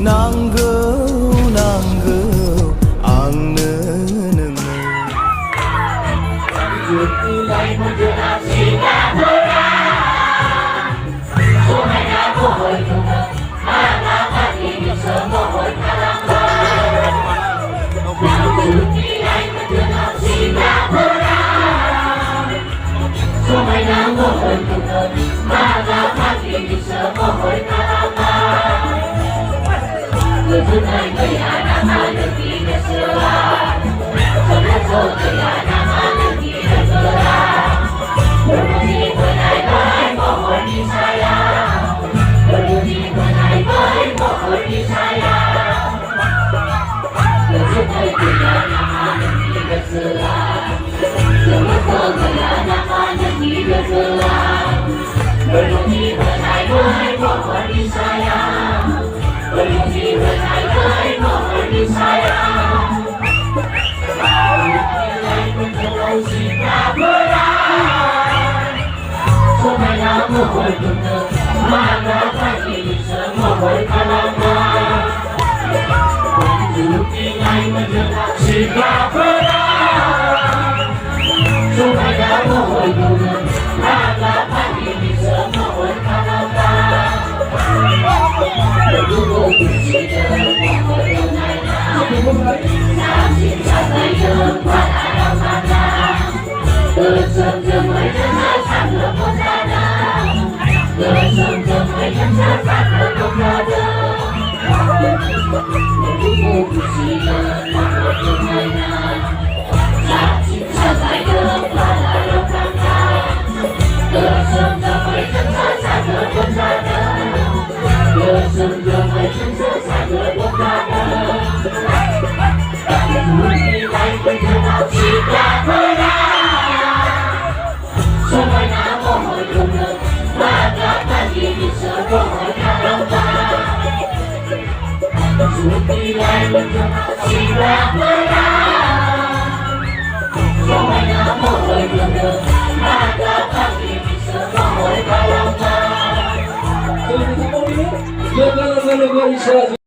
Nanggeu angna nengeu. Nilai menjelang Singapura, sungainya mohon juga, masyarakat ini semua mohon kalangan. Nilai menjelang Singapura, sungainya mohon juga, masyarakat ini semua mohon kalangan. Ketunai kaya nama negeri Nesra, semua kaya nama negeri Nesra. Berbunyi benai-benai mohon disayang, berbunyi benai-benai mohon disayang. Ketunai kaya nama negeri Nesra, semua kaya nama negeri Nesra. Berbunyi benai-benai mohon disayang, berbunyi benai-benai mohon disayang. Nilai menjelang Singapura, sungainya mohon benar, masyarakat ini semua berkalangan. Nilai menjelang Singapura, sungainya mohon benar, masyarakat ini semua berkalangan. Berduduk di sini mohon sampai jumpa dalam mana bersama dengan satu pusana, bersama dengan satu pusana. Berduduk di sini mohon sampai jumpa dalam mana bersama dengan satu pusana, bersama dengan satu pusana. Nilai menjelang Singapura, sungainya mohon benar, masyarakat ini semua berkalangan. Nilai menjelang Singapura, sungainya mohon benar, masyarakat ini semua berkalangan.